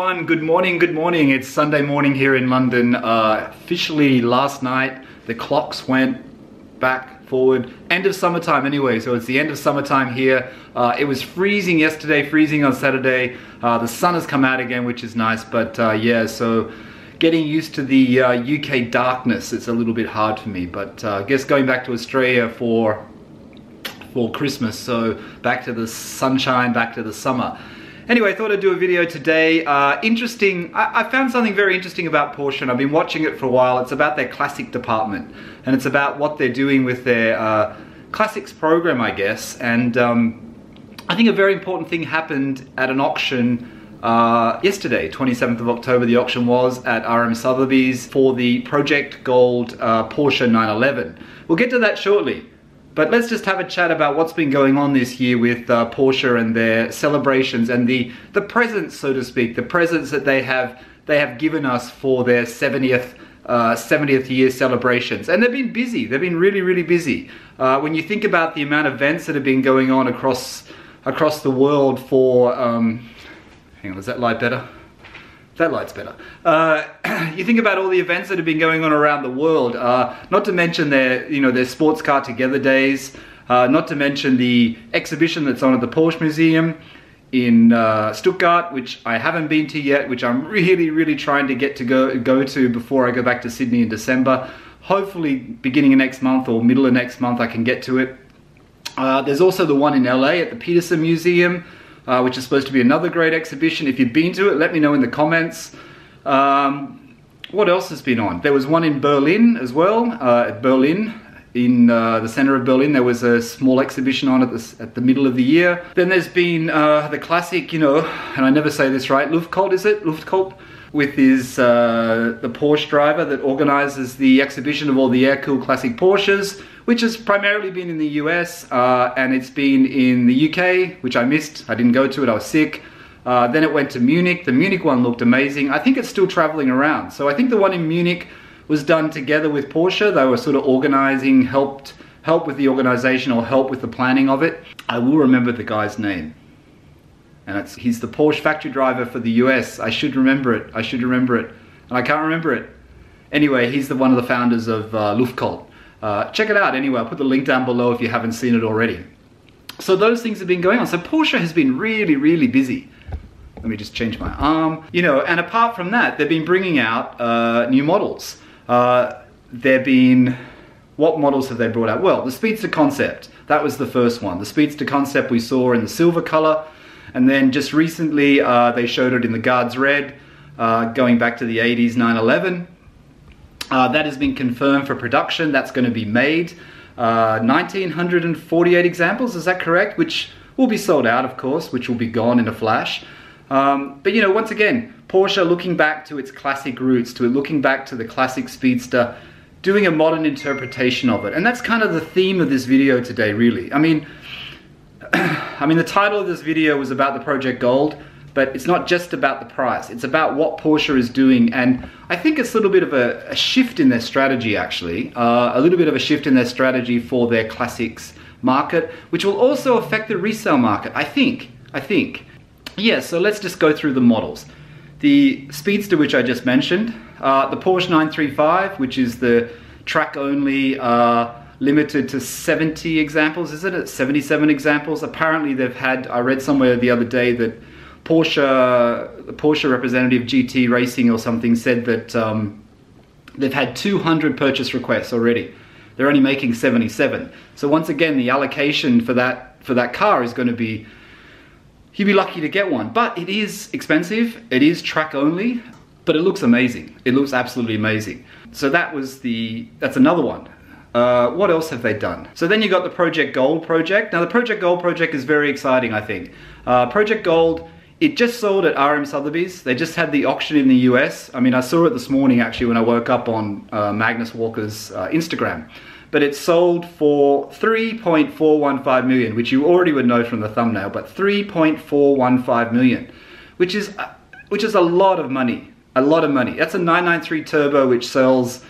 everyone, good morning, good morning. It's Sunday morning here in London. Officially last night, the clocks went back, forward. End of summertime anyway, so it's the end of summertime here. It was freezing yesterday, freezing on Saturday. The sun has come out again, which is nice, but yeah, so getting used to the UK darkness, it's a little bit hard for me, but I guess going back to Australia for Christmas, so back to the sunshine, back to the summer. Anyway, I thought I'd do a video today. Interesting, I found something very interesting about Porsche, and I've been watching it for a while. It's about their classic department, and it's about what they're doing with their classics program, I guess. And I think a very important thing happened at an auction yesterday, 27th of October. The auction was at RM Sotheby's for the Project Gold Porsche 911. We'll get to that shortly. But let's just have a chat about what's been going on this year with Porsche and their celebrations and the presents, so to speak, the presents that they have given us for their 70th year celebrations. And they've been busy. They've been really, really busy. When you think about the amount of events that have been going on across the world for, hang on, is that light better? That light's better. You think about all the events that have been going on around the world, not to mention their sports car together days, not to mention the exhibition that's on at the Porsche Museum in Stuttgart, which I haven't been to yet, which I'm really, really trying to get to go to before I go back to Sydney in December. Hopefully beginning of next month or middle of next month I can get to it. There's also the one in LA at the Peterson Museum, which is supposed to be another great exhibition. If you've been to it, let me know in the comments. What else has been on? There was one in Berlin as well, Berlin, in the center of Berlin. There was a small exhibition on at the middle of the year. Then there's been the classic, and I never say this right, Luftkult, is it? Luftkult? With the Porsche driver that organizes the exhibition of all the air-cooled classic Porsches, which has primarily been in the US, and it's been in the UK, which I missed. I didn't go to it, I was sick. Then it went to Munich. The Munich one looked amazing. I think it's still traveling around. So I think the one in Munich was done together with Porsche. They were sort of organizing, help with the organization or help with the planning of it. I will remember the guy's name. And he's the Porsche factory driver for the US. I should remember it. And I can't remember it. Anyway, he's one of the founders of Luftkult. Check it out anyway. I'll put the link down below if you haven't seen it already. So those things have been going on. So Porsche has been really, really busy. Let me just change my arm. And apart from that, they've been bringing out new models. What models have they brought out? Well, the Speedster Concept. That was the first one. The Speedster Concept we saw in the silver color. And then just recently, they showed it in the Guards Red, going back to the 80s 911. That has been confirmed for production. That's going to be made. 1,948 examples, is that correct? Which will be sold out, of course, which will be gone in a flash. But once again, Porsche looking back to its classic roots, looking back to the classic Speedster, doing a modern interpretation of it. And that's kind of the theme of this video today, really. I mean, the title of this video was about the Project Gold, but it's not just about the price. It's about what Porsche is doing, and I think it's a little bit of a shift in their strategy, actually. A little bit of a shift in their strategy for their classics market, which will also affect the resale market, I think. Yeah, so let's just go through the models. The Speedster, which I just mentioned, the Porsche 935, which is the track-only, limited to 70 examples, isn't it? 77 examples. Apparently they've had, I read somewhere the other day that the Porsche representative GT Racing or something said that they've had 200 purchase requests already. They're only making 77. So once again, the allocation for that car is going to be, you'd be lucky to get one. But it is expensive. It is track only, but it looks amazing. It looks absolutely amazing. So that's another one. What else have they done? So then you got the Project Gold project. Now the Project Gold project is very exciting, I think. Project Gold, it just sold at RM Sotheby's. They just had the auction in the US. I mean, I saw it this morning actually when I woke up on Magnus Walker's Instagram. But it sold for 3.415 million, which you already would know from the thumbnail, but 3.415 million, which is a lot of money. A lot of money. That's a 993 Turbo, which sells,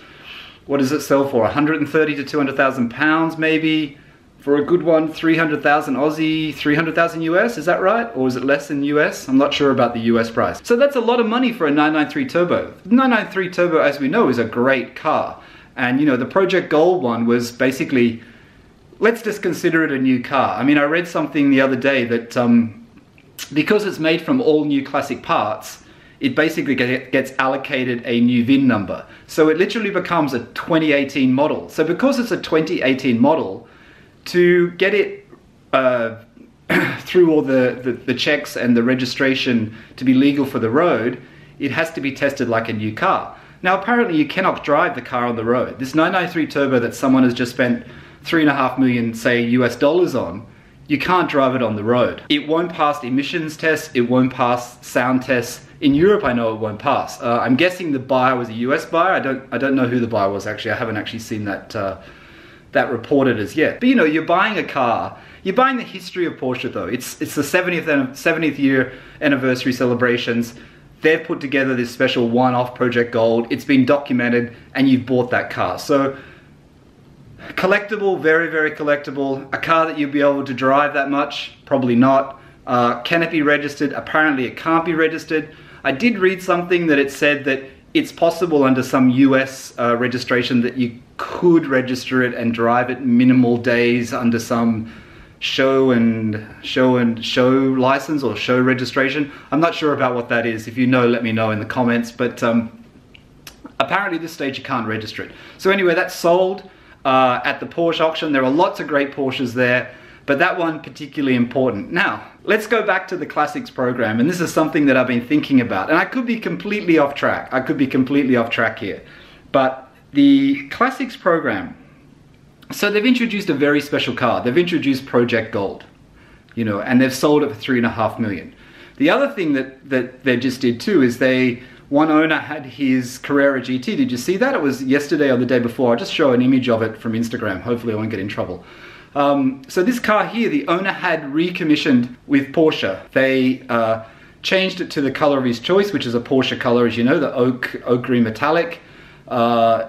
what does it sell for? 130 to 200,000 pounds, maybe. for a good one, 300,000 Aussie, 300,000 US, is that right? Or is it less in US? I'm not sure about the US price. So that's a lot of money for a 993 Turbo. The 993 Turbo, as we know, is a great car. And you know, the Project Gold one was basically, let's just consider it a new car. I mean, I read something the other day that because it's made from all new classic parts, it basically gets allocated a new VIN number. So it literally becomes a 2018 model. So because it's a 2018 model, to get it through all the checks and the registration to be legal for the road, it has to be tested like a new car. Now apparently you cannot drive the car on the road. This 993 Turbo that someone has just spent $3.5 million, say, US dollars on, you can't drive it on the road. It won't pass emissions tests, it won't pass sound tests. In Europe, I know it won't pass. I'm guessing the buyer was a US buyer. I don't know who the buyer was actually. I haven't actually seen that that reported as yet. But you know, you're buying a car, you're buying the history of Porsche though. It's the 70th year anniversary celebrations. They've put together this special one-off Project Gold. It's been documented and you've bought that car. So collectible, very, very collectible. A car that you'll be able to drive that much? Probably not. Can it be registered? Apparently it can't be registered. I did read something that it said that it's possible under some US registration that you could register it and drive it minimal days under some show license or show registration. I'm not sure about what that is. If you know, let me know in the comments. But apparently at this stage you can't register it. So anyway, that's sold at the Porsche auction. There are lots of great Porsches there, but that one particularly important. Now, let's go back to the Classics program, and this is something that I've been thinking about, and I could be completely off track. I could be completely off track here. But the Classics program, so they've introduced a very special car. They've introduced Project Gold, you know, and they've sold it for $3.5 million. The other thing that they just did too is one owner had his Carrera GT. Did you see that? It was yesterday or the day before. I'll just show an image of it from Instagram. Hopefully I won't get in trouble. So this car here, the owner had recommissioned with Porsche. They changed it to the color of his choice, which is a Porsche color, as you know, the oak green metallic.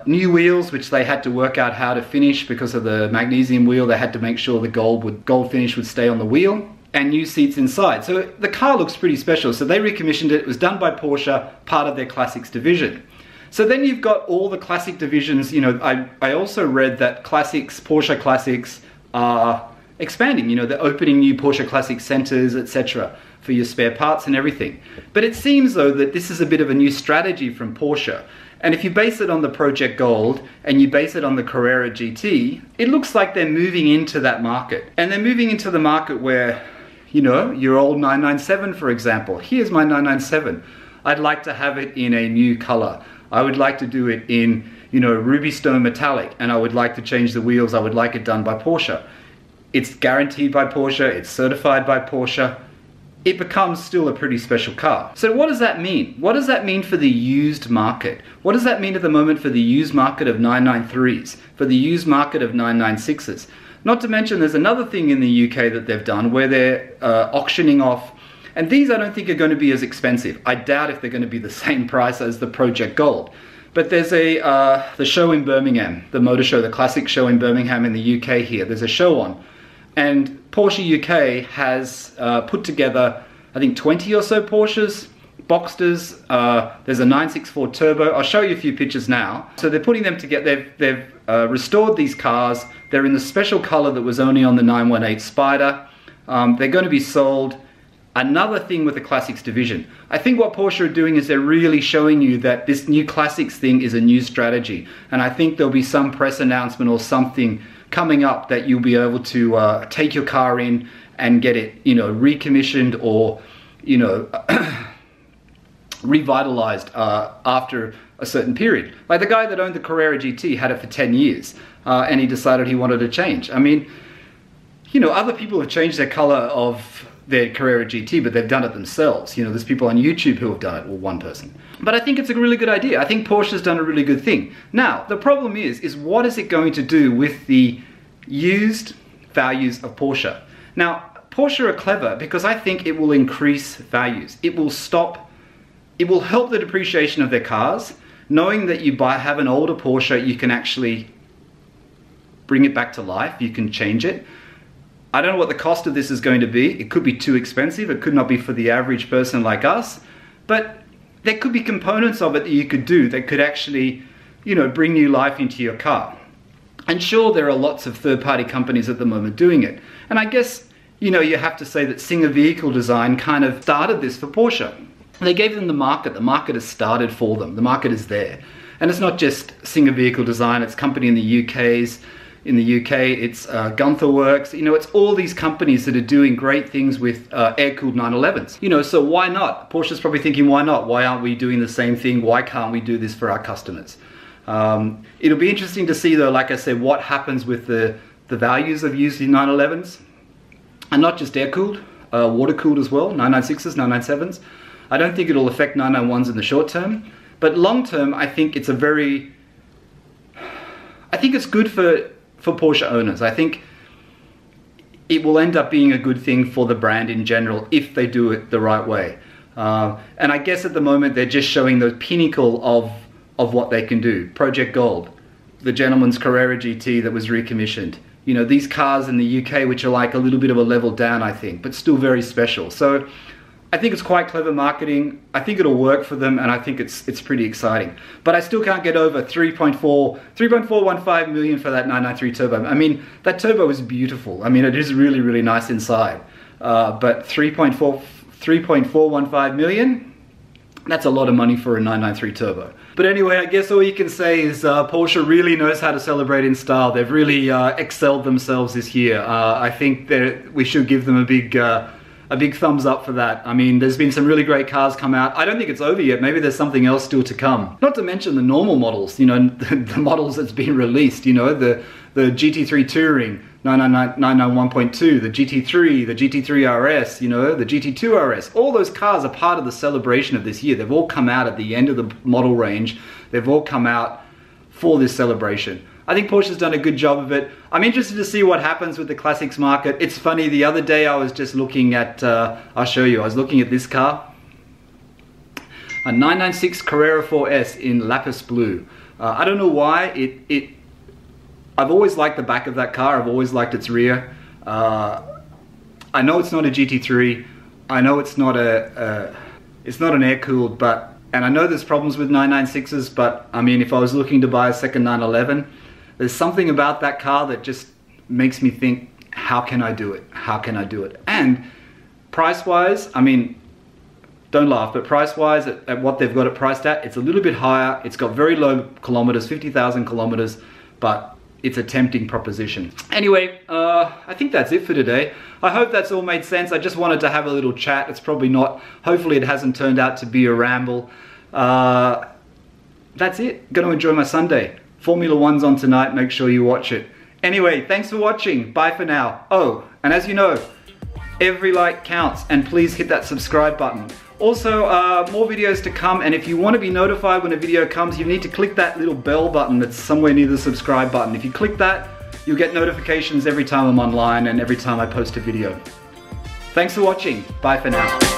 New wheels, which they had to work out how to finish because of the magnesium wheel. They had to make sure the gold finish would stay on the wheel, and new seats inside. So the car looks pretty special. So they recommissioned it. It was done by Porsche, part of their Classics division. So then you've got all the Classic divisions. You know, I also read that Classics, Porsche Classics are expanding. You know, they're opening new Porsche Classic centers, etc., for your spare parts and everything. But it seems though that this is a bit of a new strategy from Porsche. And if you base it on the Project Gold and you base it on the Carrera GT, it looks like they're moving into that market. And they're moving into the market where, you know, your old 997, for example. Here's my 997. I'd like to have it in a new color. I would like to do it in, you know, ruby stone metallic, and I would like to change the wheels. I would like it done by Porsche. It's guaranteed by Porsche. It's certified by Porsche. It becomes still a pretty special car. So what does that mean? What does that mean for the used market? What does that mean at the moment for the used market of 993s, for the used market of 996s? Not to mention there's another thing in the UK that they've done where they're auctioning off, and these I don't think are going to be as expensive. I doubt if they're going to be the same price as the Project Gold. But there's the show in Birmingham, the motor show, the Classic show in Birmingham in the UK here. There's a show on. And Porsche UK has put together, I think, 20 or so Porsches, Boxsters. There's a 964 Turbo. I'll show you a few pictures now. So they're putting them together. They've restored these cars. They're in the special color that was only on the 918 Spider. They're going to be sold. Another thing with the Classics division. I think what Porsche are doing is they're really showing you that this new Classics thing is a new strategy. And I think there'll be some press announcement or something coming up that you'll be able to take your car in and get it, you know, recommissioned or, you know, revitalized after a certain period. Like the guy that owned the Carrera GT had it for 10 years and he decided he wanted to change. I mean, you know, other people have changed their color of their Carrera GT, but they've done it themselves. You know, there's people on YouTube who have done it, or one person. But I think it's a really good idea. I think Porsche's done a really good thing. Now, the problem is what is it going to do with the used values of Porsche? Now, Porsche are clever because I think it will increase values. It will help the depreciation of their cars. Knowing that you have an older Porsche, you can actually bring it back to life. You can change it. I don't know what the cost of this is going to be. It could be too expensive. It could not be for the average person like us. But there could be components of it that you could do that could actually, you know, bring new life into your car. And sure, there are lots of third-party companies at the moment doing it. And I guess, you know, you have to say that Singer Vehicle Design kind of started this for Porsche. They gave them the market. The market has started for them. The market is there. And it's not just Singer Vehicle Design. It's company in the UK, it's Gunther Works. You know, it's all these companies that are doing great things with air-cooled 911s. You know, so why not? Porsche's probably thinking, why not? Why aren't we doing the same thing? Why can't we do this for our customers? It'll be interesting to see, though, like I said, what happens with the values of using 911s. And not just air-cooled, water-cooled as well, 996s, 997s. I don't think it'll affect 991s in the short term. But long term, I think it's good for Porsche owners. I think it will end up being a good thing for the brand in general if they do it the right way. And I guess at the moment they're just showing the pinnacle of what they can do. Project Gold, the gentleman's Carrera GT that was recommissioned. You know, these cars in the UK which are like a little bit of a level down, I think, but still very special. So I think it's quite clever marketing. I think it'll work for them, and I think it's pretty exciting. But I still can't get over 3.415 million for that 993 turbo. I mean, that turbo is beautiful. I mean, it is really, really nice inside. But 3.415 million, that's a lot of money for a 993 turbo. But anyway, I guess all you can say is Porsche really knows how to celebrate in style. They've really excelled themselves this year. I think that we should give them a big thumbs up for that. I mean, there's been some really great cars come out. I don't think it's over yet. Maybe there's something else still to come. Not to mention the normal models, you know, the models that's been released, you know, the GT3 Touring, 991.2, the GT3, the GT3 RS, you know, the GT2 RS. All those cars are part of the celebration of this year. They've all come out at the end of the model range. They've all come out for this celebration. I think Porsche's done a good job of it. I'm interested to see what happens with the classics market. It's funny, the other day I was just looking at, I'll show you, I was looking at this car. A 996 Carrera 4S in lapis blue. I don't know why, I've always liked the back of that car, I've always liked its rear. I know it's not a GT3, I know it's not it's not an air-cooled, and I know there's problems with 996s, but I mean, if I was looking to buy a second 911, there's something about that car that just makes me think, how can I do it? How can I do it? And price-wise, I mean, don't laugh, but price-wise, at what they've got it priced at, it's a little bit higher. It's got very low kilometers, 50,000 kilometers, but it's a tempting proposition. Anyway, I think that's it for today. I hope that's all made sense. I just wanted to have a little chat. It's probably not, hopefully it hasn't turned out to be a ramble. That's it. Gonna enjoy my Sunday. Formula 1's on tonight, make sure you watch it. Anyway, thanks for watching, bye for now. Oh, and as you know, every like counts, and please hit that subscribe button. Also, more videos to come, and if you want to be notified when a video comes, you need to click that little bell button that's somewhere near the subscribe button. If you click that, you'll get notifications every time I'm online and every time I post a video. Thanks for watching, bye for now.